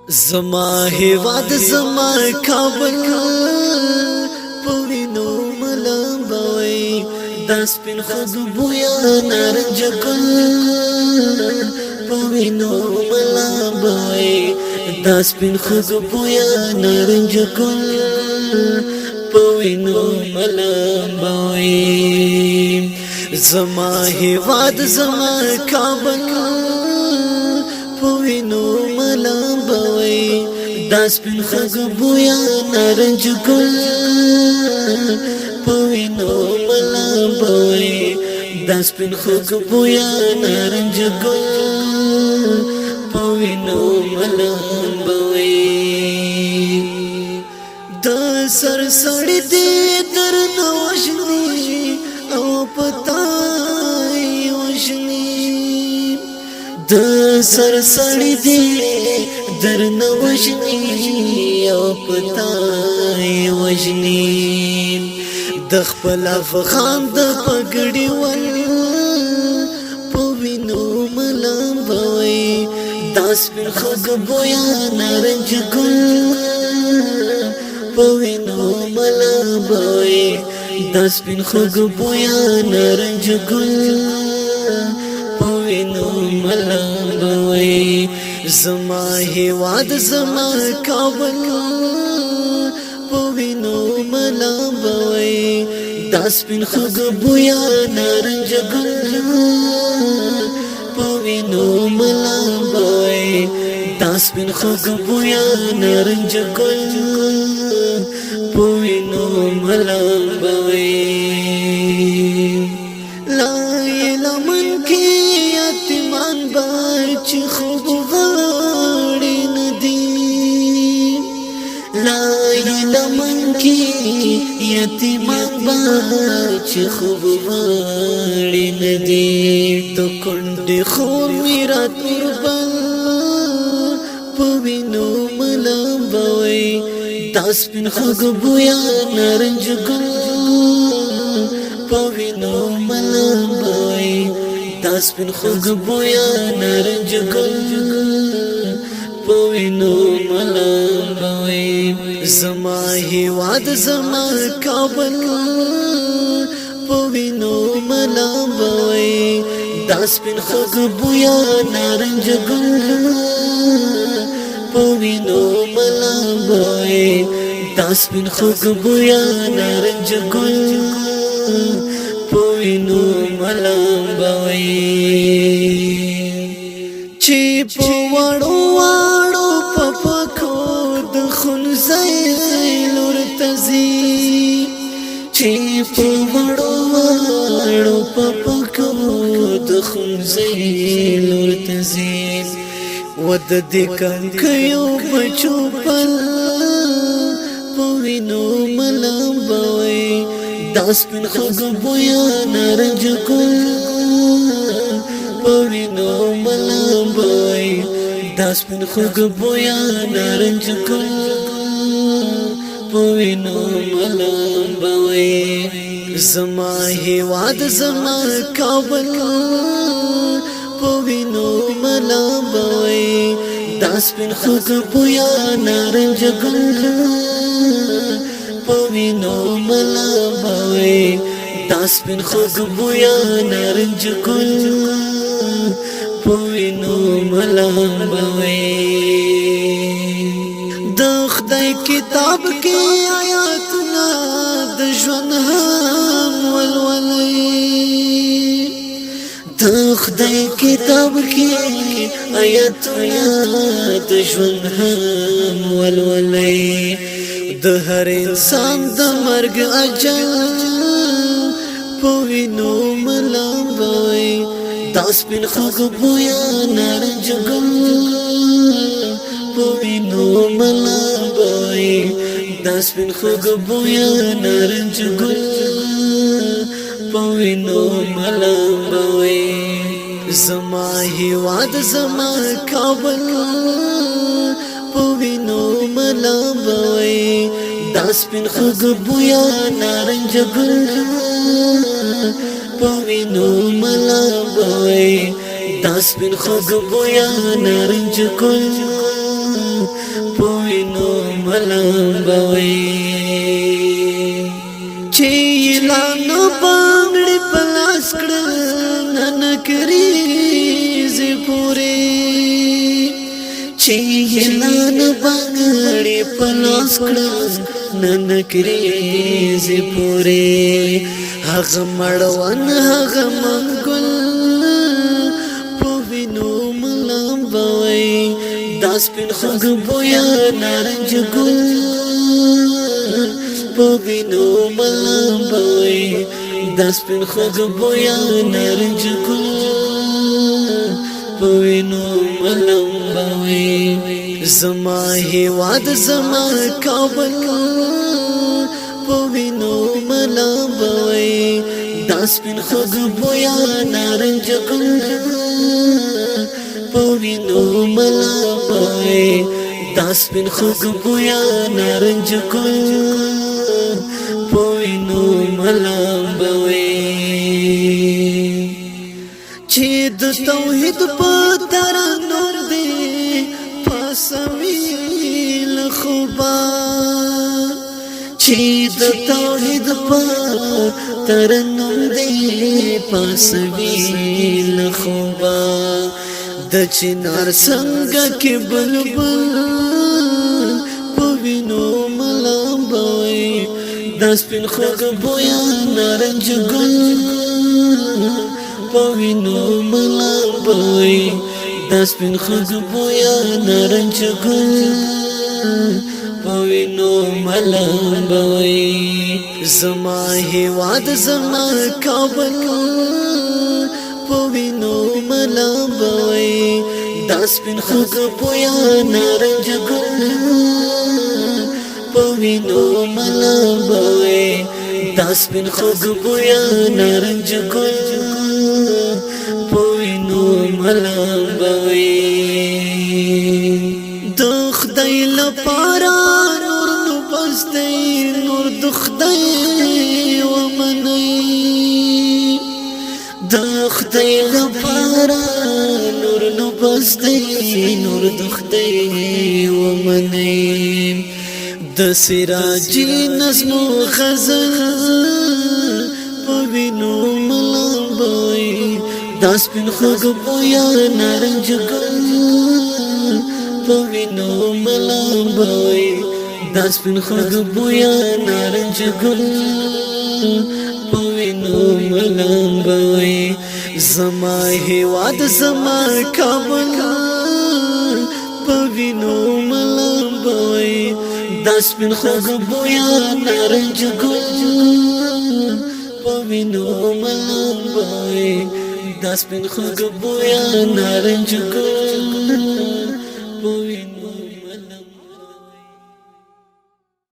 زما هیواد زما کابل پوینو ملامبوي د سپین خزو بویا نارنج ګل پوینو ملامبوي د سپین خزو بویا نارنج ګل پوینو ملامبوي زما هیواد زما کابل پوینو ملامبوي د سپین خزو بویا نارنج ګل پوینو ملامبوي د سپین خزو بویا نارنج ګل پوینو ملامبوي د سر سړی دې درنه وژني او پتاي وژني د سر سړی دې درنه وژني او پتاي وژني د خپل افغان د پګړی ول پوینو ملامبوي د سپین خزو بویا نارنج ګل پوینو ملامبوي د سپین خزو بویا نارنج ګل پوینو ملامبوي زما هیواد زما کابل پوینو ملامبوي د سپین خزو بویا نارنج ګل پوینو ملامبوي د سپین خزو بویا نارنج ګل پوینو ملامبوي یتیمان بچ خوب غاړي ندي لا لمن کې یتیمان بچ خوب غاړي ندي تو کندې خو میرا تربل پوینو ملامبوي د سپین خزو بویا نارنج ګل پوینو ملامبوي د سپین خزو بویا نارنج ګل پوینو ملامبوي زما هیواد زما کابل پوینو ملامبوي د سپین خزو بویا نارنج ګل پوینو ملامبوي د سپین خزو بویا نارنج ګل پوینو ملامبوي چې په وړو وړو پپکو د خنځای لور تزي چې په وړو وړو پپکو د خنځای لور تزي ود دې کنکيو بچو پل پوینو ملامبوي د سپین خزو بویا نارنج ګل پوینو ملامبوي د سپین خزو بویا نارنج ګل پوینو ملامبوي زما هیواد زما کابل پوینو ملامبوي د سپین خزو بویا نارنج ګل پوینو ملامبوي د سپین خزو بویا نارنج ګل پوینو ملامبوي د خدای کتاب کې آیاتونه د ژوند هم ولولي د خدای کتاب کې آیاتونه د ژوند هم ولولي د هر انسان د مرګ اجل پوینو ملامبوي د سپین خزو بویا نارنج ګل پوینو ملامبوي د سپین خزو بویا نارنج ګل پوینو ملامبوي زما هیواد زما کابل پوینو ملامبوي د سپین خزو بویا نارنج ګل پوینو ملامبوي د سپین خزو بویا نارنج ګل ملامبوي چې لانو بانګړي پلاس کړ نن کریزي پوره چې لانو بانګړي پلاس کړ نن کریزي پوره هغه مړوان هغه منګل په وینو ملامبوي داس پن خوږ بویا نارنج ګل په وینو ملامبوي داس پن خوږ بویا نارنج ګل په وینو ملامبوي زما هیواد زما کابل په وینو ملامبوي داس پن خوږ بویا نارنج ګل په وینو ملامبوي داس پن خوږ بویا نارنج ګل په وینو ملامبوي چې د توحید په ترنم دی پاسویل خوبا چې د توحید په ترنم دی پاسویل خوبا د چنار څنګه کې بلبل په وینو ملامبوي داس پن خوږ بویا نارنج ګل په وینو ملامبوي داس پن خوږ بویا نارنج ګل په وینو ملامبوي زما هیواد زما کابل په وینو ملامبوي داس پن خوږ بویا نارنج ګل په وینو ملامبوي داس پن خوږ بویا نارنج ګل په وینو ملامبوي د خدای لپاره نور نو بس دی نور د خدای ومني د خدای لپاره نور نو بس دی نور د خدای ومني د سراجي نظم غزل په وینو ملامبوي داس پن خوږ بویا نارنج ګل په وینو ملامبوي داس پن خوږ بویا نارنج ګل په وینو ملامبوي زما هیواد زما کابل په وینو ملامبوي داس پن خوږ بویا نارنج ګل په وینو ملامبوي داس پن خوږ بویا نارنج ګل